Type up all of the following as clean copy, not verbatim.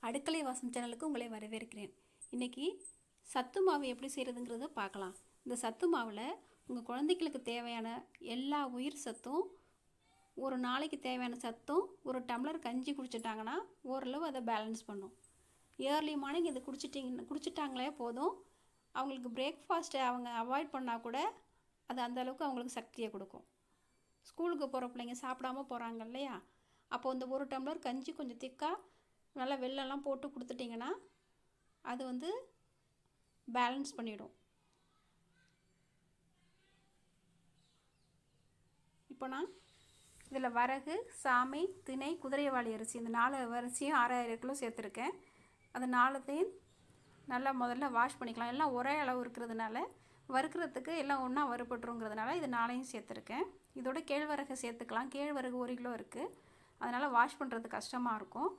அடுக்களை வாசம் சேனலுக்கு உங்களை வரவேற்கிறேன். இன்றைக்கி சத்து மாவு எப்படி செய்கிறதுங்கிறத பார்க்கலாம். இந்த சத்து மாவில் உங்கள் குழந்தைகளுக்கு தேவையான எல்லா உயிர் சத்தும், ஒரு நாளைக்கு தேவையான சத்தும், ஒரு டம்ளர் கஞ்சி குடிச்சிட்டாங்கன்னா ஓரளவு அதை பேலன்ஸ் பண்ணும். ஏர்லி மார்னிங் இது குடிச்சிட்டாங்களே போதும், அவங்களுக்கு பிரேக்ஃபாஸ்ட்டை அவங்க அவாய்ட் பண்ணால் கூட அது அந்தளவுக்கு அவங்களுக்கு சக்தியை கொடுக்கும். ஸ்கூலுக்கு போகிற பிள்ளைங்க சாப்பிடாம போகிறாங்க இல்லையா, அப்போது இந்த ஒரு டம்ளர் கஞ்சி கொஞ்சம் திக்காக நல்லா வெல்லம்லாம் போட்டு கொடுத்துட்டிங்கன்னா அது பேலன்ஸ் பண்ணிடும். இப்போ நான் இதில் வரகு, சாமை, திணை, குதிரைவாளி அரிசி இந்த 4 அரிசியும் 6000 கிலோ சேர்த்துருக்கேன். அது 4த்தையும் நல்லா முதல்ல வாஷ் பண்ணிக்கலாம். எல்லாம் ஒரே அளவு இருக்கிறதுனால வறுக்கிறதுக்கு எல்லாம் ஒன்றா வறுபட்டுருங்கிறதுனால இது 4ஐயும் சேர்த்துருக்கேன். இதோட கேழ்வரகு சேர்த்துக்கலாம். கேழ்வரகு 1 கிலோ இருக்குது, அதனால் வாஷ் பண்ணுறது கஷ்டமாக இருக்கும்.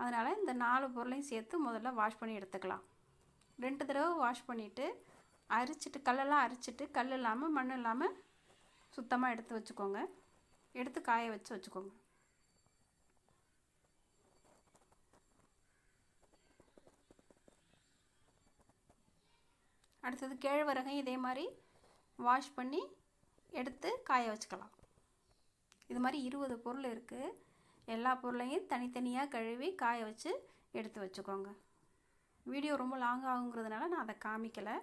அதனால் இந்த 4 பொருளையும் சேர்த்து முதல்ல வாஷ் பண்ணி எடுத்துக்கலாம். 2 தடவை வாஷ் பண்ணிவிட்டு அரிச்சிட்டு, கல்லெல்லாம் அரிச்சிட்டு, கல் இல்லாமல் மண் இல்லாமல் சுத்தமாக எடுத்து வச்சுக்கோங்க. எடுத்து காய வச்சு வச்சுக்கோங்க. அடுத்தது கேழ்வரகையும் இதே மாதிரி வாஷ் பண்ணி எடுத்து காய வச்சுக்கலாம். இது மாதிரி 20 பொருள் இருக்குது. எல்லா பொருளையும் தனித்தனியாக கழுவி காய வச்சு எடுத்து வச்சுக்கோங்க. வீடியோ ரொம்ப லாங் ஆகுங்கிறதுனால நான் அதை காமிக்கலை.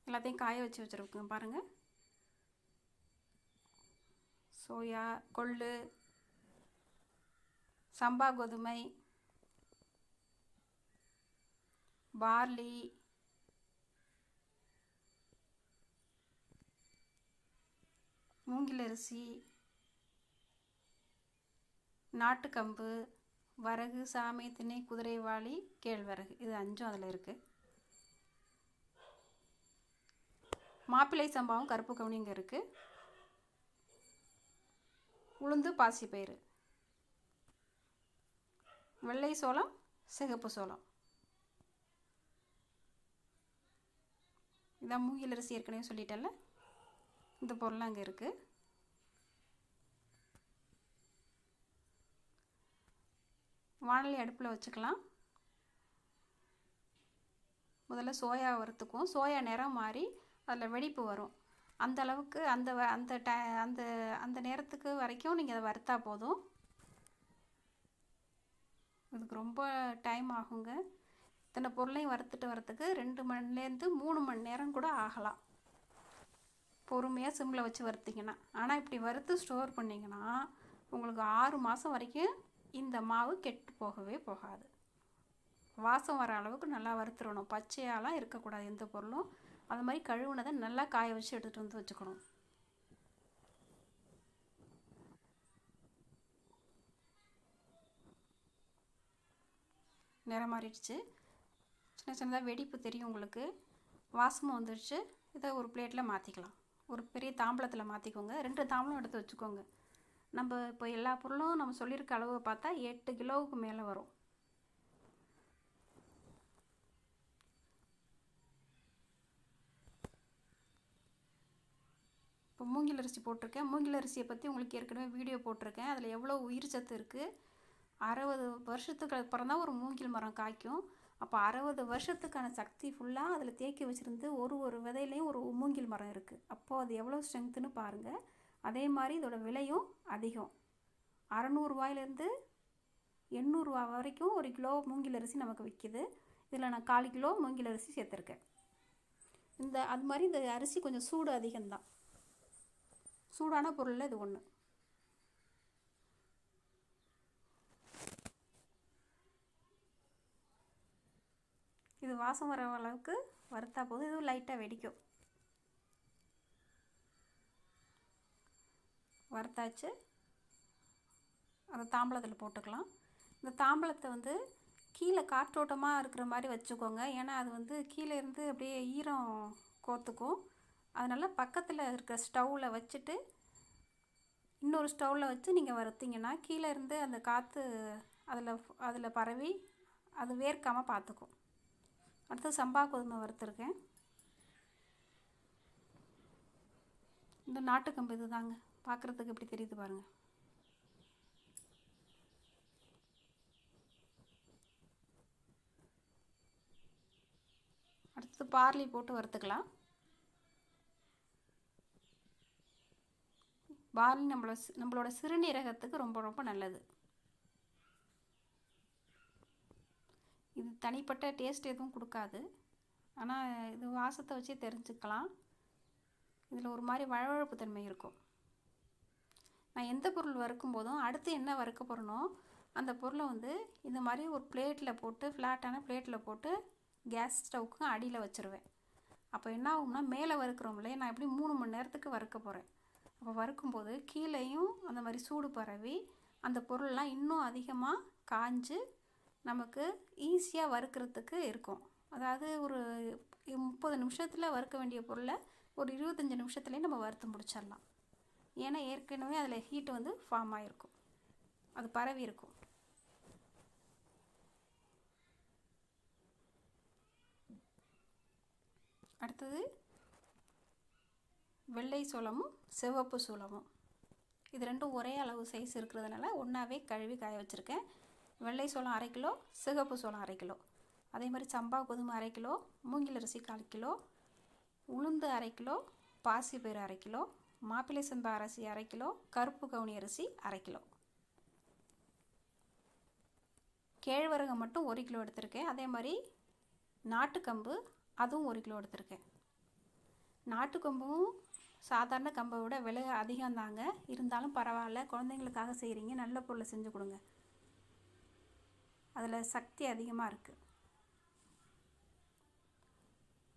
எல்லாத்தையும் காய வச்சு வச்சுருக்கேன் பாருங்கள். சோயா, கொள்ளு, சம்பா கோதுமை, பார்லி, மூங்கில் அரிசி, நாட்டுக்கம்பு, வரகு, சாமை, திணை, குதிரைவாளி, கேழ்வரகு, இது 5 அதில் இருக்குது. மாப்பிள்ளை சம்பாவும் கருப்பு கவுனி இங்கே இருக்குது. உளுந்து, பாசிப்பயிறு, வெள்ளை சோளம், சிகப்பு சோளம், இதான் மூங்கில் அரிசி ஏற்கனவே சொல்லிட்டேன்ல. இந்த பொருள்லாம் அங்கே இருக்குது. வாணலி அடுப்பில் வச்சுக்கலாம். முதல்ல சோயா வறுத்துக்குவோம். சோயா நிறம் மாறி அதில் வெடிப்பு வரும். அந்த அளவுக்கு அந்த நேரத்துக்கு வரைக்கும் நீங்கள் அதை வறுத்தா போதும். இதுக்கு ரொம்ப டைம் ஆகுங்க. இத்தனை பொருளையும் வறுத்துட்டு வரத்துக்கு 2 மணிலேருந்து 3 மணி நேரம் கூட ஆகலாம், பொறுமையாக சிம்மில் வச்சு வறுத்திங்கன்னா. ஆனால் இப்படி வறுத்து ஸ்டோர் பண்ணிங்கன்னா உங்களுக்கு 6 மாதம் வரைக்கும் இந்த மாவு கெட்டு போகவே போகாது. வாசம் வர அளவுக்கு நல்லா வறுத்துடணும். பச்சையாலாம் இருக்கக்கூடாது எந்த பொருளும். அது மாதிரி கழுவுனதை நல்லா காய வச்சு எடுத்துகிட்டு வந்து வச்சுக்கணும். நிறம் மாறிடுச்சு. சின்ன சின்னதாக வெடிப்பு தெரியும் உங்களுக்கு. வாசமும் வந்துடுச்சு. இதை ஒரு பிளேட்டில் மாற்றிக்கலாம். ஒரு பெரிய தாம்பளத்தில் மாற்றிக்கோங்க. 2 தாம்பளம் எடுத்து வச்சுக்கோங்க. நம்ம இப்போ எல்லா பொருளும் நம்ம சொல்லியிருக்க அளவு பார்த்தா 8 கிலோவுக்கு மேலே வரும். இப்போ மூங்கில் அரிசி போட்டிருக்கேன். மூங்கில் அரிசியை பற்றி உங்களுக்கு ஏற்கனவே வீடியோ போட்டிருக்கேன். அதில் எவ்வளோ உயிர் சத்து இருக்குது. 60 வருஷத்துக்கு அப்புறம் தான் ஒரு மூங்கில் மரம் காய்க்கும். அப்போ 60 வருஷத்துக்கான சக்தி ஃபுல்லாக அதில் தேக்கி வச்சுருந்து ஒரு விதையிலையும் ஒரு மூங்கில் மரம் இருக்குது. அப்போது அது எவ்வளோ ஸ்ட்ரென்த்துன்னு பாருங்கள். அதே மாதிரி இதோட விலையும் அதிகம். 600 ரூபாயிலேருந்து 800 ரூபா வரைக்கும் 1 கிலோ மூங்கில் அரிசி நமக்கு விற்கிது. இதில் நான் 1/4 கிலோ மூங்கில் அரிசி சேர்த்துருக்கேன். அது மாதிரி இந்த அரிசி கொஞ்சம் சூடு அதிகம்தான். சூடான பொருளில் இது ஒன்று. இது வாசம் வர அளவுக்கு வறுத்தா போதும். இதுவும் லைட்டாக வெடிக்கும். வறுத்தாச்சு. அதை தாம்பளத்தில் போட்டுக்கலாம். இந்த தாம்பளத்தை கீழே காற்றோட்டமாக இருக்கிற மாதிரி வச்சுக்கோங்க. ஏன்னா அது கீழே இருந்து அப்படியே ஈரம் கோத்துக்கும். அதனால் பக்கத்தில் இருக்கிற ஸ்டவ்வில் வச்சுட்டு இன்னொரு ஸ்டவ்வில் வச்சு நீங்கள் வறுத்திங்கன்னா கீழே இருந்து அந்த காற்று அதில் பரவி அது வேர்க்காமல் பார்த்துக்கும். அடுத்து சம்பா கோதுமை வறுத்துருக்கேன். இந்த நாட்டுக்கம்பு இது தாங்க, பார்க்குறதுக்கு எப்படி தெரியுது பாருங்கள். அடுத்தது பார்லி போட்டு வறுத்துக்கலாம். பார்லி நம்மளோட சிறுநீரகத்துக்கு ரொம்ப ரொம்ப நல்லது. இது தனிப்பட்ட டேஸ்ட் எதுவும் கொடுக்காது, ஆனால் இது வாசத்தை வச்சே தெரிஞ்சுக்கலாம். இதில் ஒரு மாதிரி வழவழப்பு தன்மை இருக்கும். நான் எந்த பொருள் வறுக்கும் போதும் அடுத்து என்ன வறுக்க போகிறனோ அந்த பொருளை வந்து இந்த மாதிரி ஒரு பிளேட்டில் போட்டு, ஃப்ளாட்டான பிளேட்டில் போட்டு கேஸ் ஸ்டவ்வுக்கு அடியில் வச்சுருவேன். அப்போ என்ன ஆகும்னா, மேலே வறுக்கிறோம்லே, நான் எப்படி 3 மணி நேரத்துக்கு வறுக்க போகிறேன். அப்போ வறுக்கும்போது கீழேயும் அந்த மாதிரி சூடு பரவி அந்த பொருள்லாம் இன்னும் அதிகமாக காஞ்சு நமக்கு ஈஸியாக வறுக்கிறதுக்கு இருக்கும். அதாவது ஒரு 30 நிமிஷத்தில் வறுக்க வேண்டிய பொருளை ஒரு 25 நிமிஷத்துலேயே நம்ம வறுத்து முடிச்சிடலாம். ஏன்னா ஏற்கனவே அதில் ஹீட்டு வந்து ஃபார்ம் ஆகிருக்கும், அது பரவி இருக்கும். அடுத்தது வெள்ளை சோளமும் சிவப்பு சோளமும், இது ரெண்டும் ஒரே அளவு சைஸ் இருக்கிறதுனால ஒன்றாவே கழுவி காய வச்சுருக்கேன். வெள்ளை சோளம் 1/2 கிலோ, சிகப்பு சோளம் 1/2 கிலோ. அதே மாதிரி சம்பா கோதுமை 1/2 கிலோ, மூங்கில் அரிசி 1/4 கிலோ, உளுந்து 1/2 கிலோ, பாசிப்பயிறு 1/2 கிலோ, மாப்பிள்ளை சம்பா அரிசி 1/2 கிலோ, கருப்பு கவுனி அரிசி 1/2 கிலோ. கேழ்வரகு மட்டும் 1 கிலோ எடுத்திருக்கேன். அதே மாதிரி நாட்டுக்கம்பு அதுவும் 1 கிலோ எடுத்திருக்கேன். நாட்டுக்கம்பும் சாதாரண கம்பை விட விலை அதிகம்தாங்க, இருந்தாலும் பரவாயில்ல, குழந்தைங்களுக்காக செய்கிறீங்க, நல்ல பொருளை செஞ்சு கொடுங்க. அதில் சக்தி அதிகமாக இருக்குது.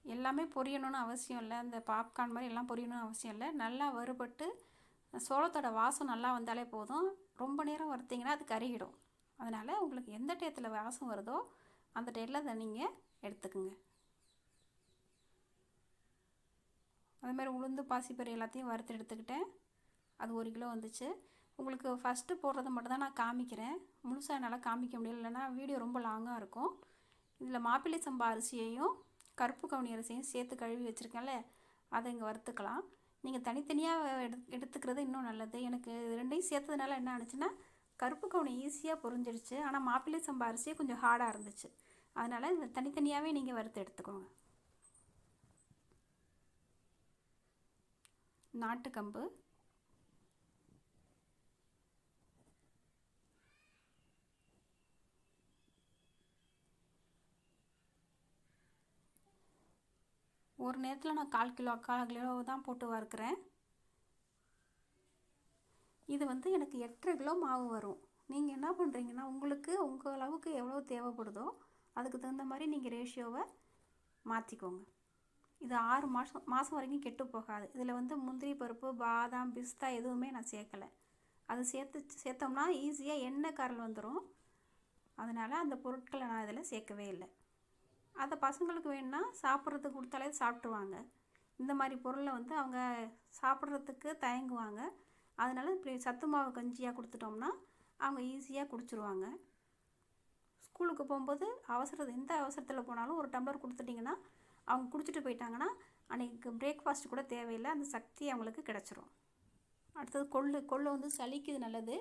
எல்லாமே பொரியணும்னு அவசியம் இல்லை, இந்த பாப்கார்ன் மாதிரி எல்லாம் பொரியணும்னு அவசியம் இல்லை. நல்லா வறுபட்டு சோளத்தோட வாசம் நல்லா வந்தாலே போதும். ரொம்ப நேரம் வறுத்திங்கன்னா அது கருகிடும். அதனால் உங்களுக்கு எந்த டயத்தில் வாசம் வருதோ அந்த டயத்தில் அதை நீங்கள் எடுத்துக்குங்க. அதுமாதிரி உளுந்து பாசிப்பயிறு எல்லாத்தையும் வறுத்து எடுத்துக்கிட்டேன். அது 1 கிலோ வந்துச்சு. உங்களுக்கு ஃபஸ்ட்டு போடுறது மட்டும் தான் நான் காமிக்கிறேன், முழுசாக என்னால் காமிக்க முடியல, இல்லைன்னா வீடியோ ரொம்ப லாங்காக இருக்கும். இதில் மாப்பிள்ளை சம்பா அரிசியையும் கருப்பு கவுனி அரிசியும் சேர்த்து கழுவி வச்சுருக்கேன்ல, அதை இங்கே வறுத்துக்கலாம். நீங்கள் தனித்தனியாக எடுத்துக்கிறது இன்னும் நல்லது. எனக்கு ரெண்டையும் சேர்த்ததுனால என்ன ஆனிச்சுன்னா, கருப்பு கவுனி ஈஸியாக பொரிஞ்சிடுச்சு, ஆனால் மாப்பிள்ளை சம்பா அரிசியே கொஞ்சம் ஹார்டாக இருந்துச்சு. அதனால் இந்த தனித்தனியாகவே நீங்கள் வறுத்து எடுத்துக்கோங்க. நாட்டுக்கம்பு, ஒரு நேரத்தில் நான் 1/4 கிலோ தான் போட்டு வறுக்கிறேன். இது வந்து எனக்கு 8.5 கிலோ மாவு வரும். நீங்கள் என்ன பண்ணுறீங்கன்னா, உங்களுக்கு உங்கள் அளவுக்கு எவ்வளோ தேவைப்படுதோ அதுக்கு தகுந்த மாதிரி நீங்கள் ரேஷியோவை மாற்றிக்கோங்க. இது 6 மாதம் வரைக்கும் கெட்டு போகாது. இதில் வந்து முந்திரி பருப்பு, பாதாம், பிஸ்தா எதுவுமே நான் சேர்க்கலை. அது சேர்த்தோம்னா ஈஸியாக எண்ணெய் காரல் வந்துடும். அதனால் அந்த பொருட்களை நான் இதில் சேர்க்கவே இல்லை. அதை பசங்களுக்கு வேணும்னா சாப்பிட்றதுக்கு கொடுத்தாலே சாப்பிட்ருவாங்க. இந்த மாதிரி பொருளை வந்து அவங்க சாப்பிட்றதுக்கு தயங்குவாங்க. அதனால் இப்படி சத்து மாவு கஞ்சியாக கொடுத்துட்டோம்னா அவங்க ஈஸியாக குடிச்சிருவாங்க. ஸ்கூலுக்கு போகும்போது எந்த அவசரத்தில் போனாலும் ஒரு டம்ளர் கொடுத்துட்டிங்கன்னா அவங்க குடிச்சிட்டு போயிட்டாங்கன்னா அன்றைக்கி பிரேக்ஃபாஸ்ட் கூட தேவையில்லை, அந்த சக்தி அவங்களுக்கு கிடச்சிரும். அடுத்தது கொள்ளு வந்து சளிக்கு இது நல்லது,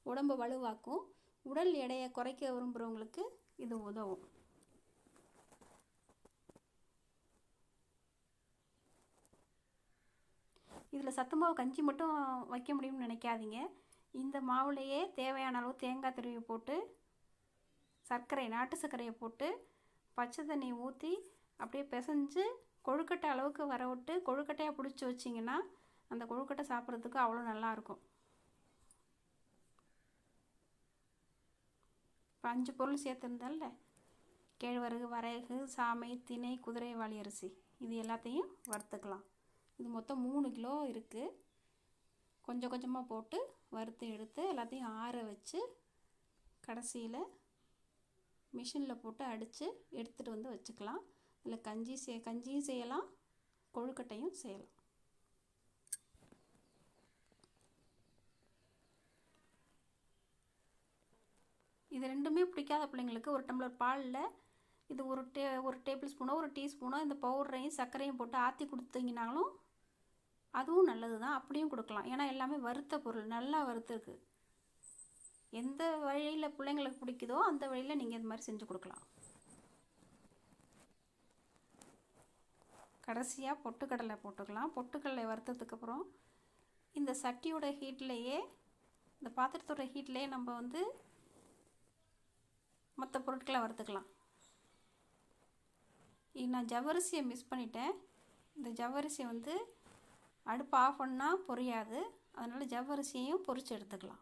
உடம்பை வலுவாக்கும். உடல் எடையை குறைக்க விரும்புகிறவங்களுக்கு இது உதவும். இதில் சத்து மாவு கஞ்சி மட்டும் வைக்க முடியும்னு நினைக்காதீங்க. இந்த மாவுலையே தேவையான அளவு தேங்காய் துருவி போட்டு, சர்க்கரை, நாட்டு சர்க்கரையை போட்டு, பச்சை தண்ணி ஊற்றி அப்படியே பிசைஞ்சு கொழுக்கட்டை அளவுக்கு வர விட்டு கொழுக்கட்டையாக பிடிச்சி வச்சிங்கன்னா அந்த கொழுக்கட்டை சாப்பிட்றதுக்கு அவ்வளோ நல்லாயிருக்கும். இப்போ 5 பொருள் சேர்த்துருந்தால, கேழ்வரகு, வரகு, சாமை, திணை, குதிரைவாலி அரிசி, இது எல்லாத்தையும் வறுத்துக்கலாம். இது மொத்தம் 3 கிலோ இருக்குது. கொஞ்சம் கொஞ்சமாக போட்டு வறுத்து எடுத்து எல்லாத்தையும் ஆற வச்சு கடைசியில் மிஷினில் போட்டு அடித்து எடுத்துகிட்டு வந்து வச்சுக்கலாம். இதில் கஞ்சியும் செய்யலாம், கொழுக்கட்டையும் செய்யலாம். இது ரெண்டுமே பிடிக்காத பிள்ளைங்களுக்கு ஒரு டம்ளர் பாலில் இது ஒரு டேபிள் ஸ்பூனோ ஒரு டீஸ்பூனோ இந்த பவுடரையும் சர்க்கரையும் போட்டு ஆற்றி கொடுத்தீங்கனாலும் அதுவும் நல்லது தான். அப்படியும் கொடுக்கலாம், ஏன்னா எல்லாமே வறுத்த பொருள், நல்லா வறுத்துருக்கு. எந்த வழியில் பிள்ளைங்களுக்கு பிடிக்குதோ அந்த வழியில் நீங்கள் இது மாதிரி செஞ்சு கொடுக்கலாம். கடைசியாக பொட்டுக்கடலை போட்டுக்கலாம். பொட்டுக்கடலை வறுத்ததுக்கப்புறம் இந்த சட்டியோட ஹீட்லேயே, இந்த பாத்திரத்தோட ஹீட்லேயே நம்ம வந்து மற்ற பொருட்களை வறுத்துக்கலாம். நான் ஜவ்வரிசியை மிஸ் பண்ணிட்டேன். இந்த ஜவ்வரிசியை வந்து அடுப்பு ஆஃப் பண்ணால் பொரியாது, அதனால் ஜவ்வரிசியையும் பொரித்து எடுத்துக்கலாம்.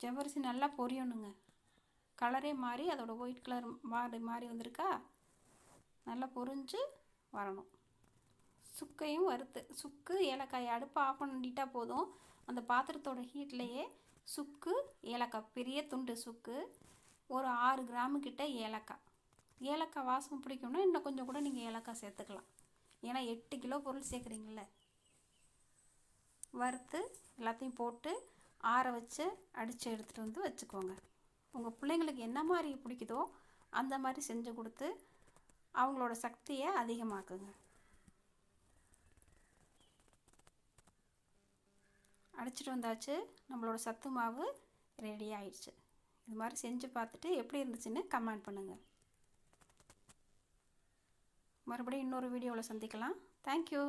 ஜவ்வரிசி நல்லா பொரியணுங்க. கலரே மாறி அதோட ஒயிட் கலர் மாறி வந்திருக்கா, நல்லா பொரிஞ்சு வரணும். சுக்கையும் வறுத்து, சுக்கு ஏலக்காய் அடுப்பு ஆஃப் பண்ணிட்டா போதும். அந்த பாத்திரத்தோட ஹீட்லேயே சுக்கு ஏலக்காய், பெரிய துண்டு சுக்கு, ஒரு 6 கிராமு கிட்ட ஏலக்காய். ஏலக்காய் வாசம் பிடிக்கும்னா இன்னும் கொஞ்சம் கூட நீங்கள் ஏலக்காய் சேர்த்துக்கலாம். ஏன்னா 8 கிலோ பொருள் சேர்க்குறீங்கள. வறுத்து எல்லாத்தையும் போட்டு ஆற வச்சு அடித்து எடுத்துகிட்டு வந்து வச்சுக்கோங்க. உங்கள் பிள்ளைங்களுக்கு என்ன மாதிரி பிடிக்குதோ அந்த மாதிரி செஞ்சு கொடுத்து அவங்களோட சக்தியை அதிகமாக்குங்க. அடிச்சிட்டு வந்தாச்சு, நம்மளோட சத்து மாவு ரெடி ஆயிடுச்சு. இது மாதிரி செஞ்சு பார்த்துட்டு எப்படி இருந்துச்சுன்னு கமெண்ட் பண்ணுங்கள். மறுபடியும் இன்னொரு வீடியோவில் சந்திக்கலாம். தேங்க்யூ.